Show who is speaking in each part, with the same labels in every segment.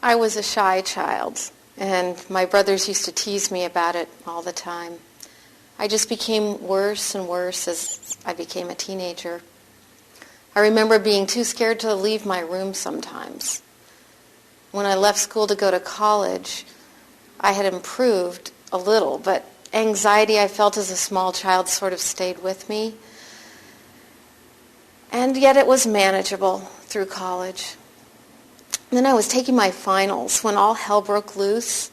Speaker 1: I was a shy child, and my brothers used to tease me about it all the time. I just became worse and worse as I became a teenager. I remember being too scared to leave my room sometimes. When I left school to go to college, I had improved a little, but anxiety I felt as a small child sort of stayed with me. And yet it was manageable through college. Then I was taking my finals when all hell broke loose.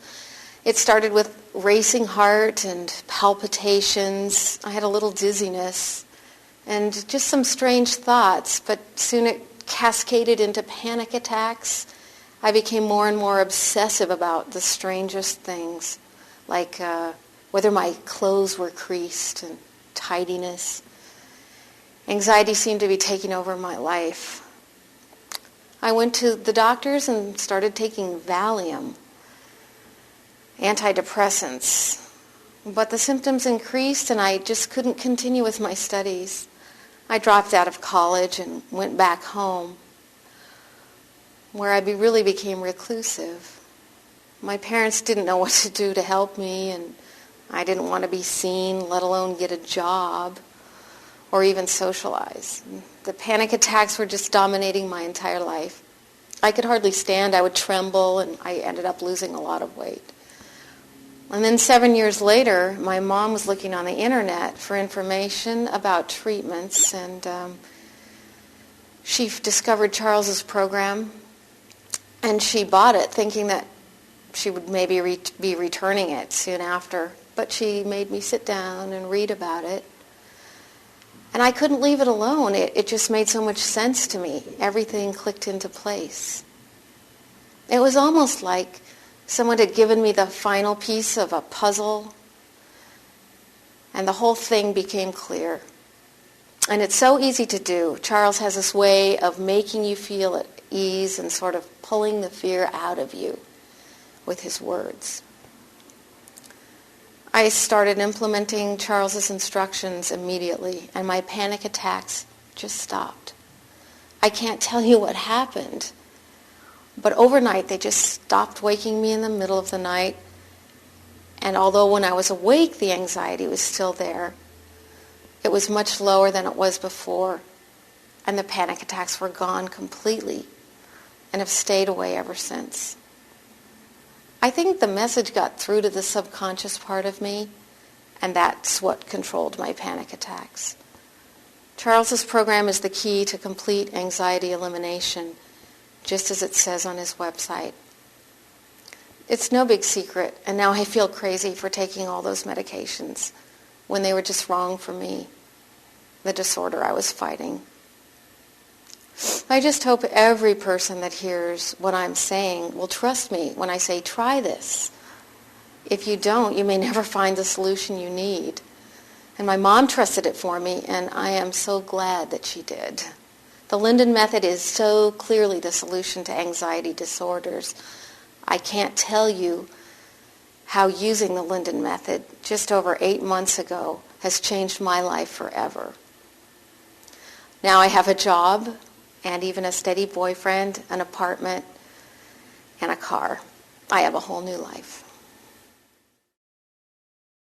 Speaker 1: It started with racing heart and palpitations. I had a little dizziness and just some strange thoughts, but soon it cascaded into panic attacks. I became more and more obsessive about the strangest things, like whether my clothes were creased and tidiness. Anxiety seemed to be taking over my life. I went to the doctors and started taking Valium, antidepressants. But the symptoms increased and I just couldn't continue with my studies. I dropped out of college and went back home, where I really became reclusive. My parents didn't know what to do to help me, and I didn't want to be seen, let alone get a job or even socialize. The panic attacks were just dominating my entire life. I could hardly stand. I would tremble, and I ended up losing a lot of weight. And then 7 years later, my mom was looking on the internet for information about treatments, and she discovered Charles's program, and she bought it thinking that she would maybe be returning it soon after. But she made me sit down and read about it. And I couldn't leave it alone. It just made so much sense to me. Everything clicked into place. It was almost like someone had given me the final piece of a puzzle, and the whole thing became clear. And it's so easy to do. Charles has this way of making you feel at ease and sort of pulling the fear out of you with his words. I started implementing Charles's instructions immediately, and my panic attacks just stopped. I can't tell you what happened, but overnight they just stopped waking me in the middle of the night, and although when I was awake the anxiety was still there, it was much lower than it was before, and the panic attacks were gone completely and have stayed away ever since. I think the message got through to the subconscious part of me, and that's what controlled my panic attacks. Charles's program is the key to complete anxiety elimination, just as it says on his website. It's no big secret, and now I feel crazy for taking all those medications when they were just wrong for me, the disorder I was fighting. I just hope every person that hears what I'm saying will trust me when I say, try this. If you don't, you may never find the solution you need. And my mom trusted it for me, and I am so glad that she did. The Linden Method is so clearly the solution to anxiety disorders. I can't tell you how using the Linden Method just over 8 months ago has changed my life forever. Now I have a job, and even a steady boyfriend, an apartment, and a car. I have a whole new life.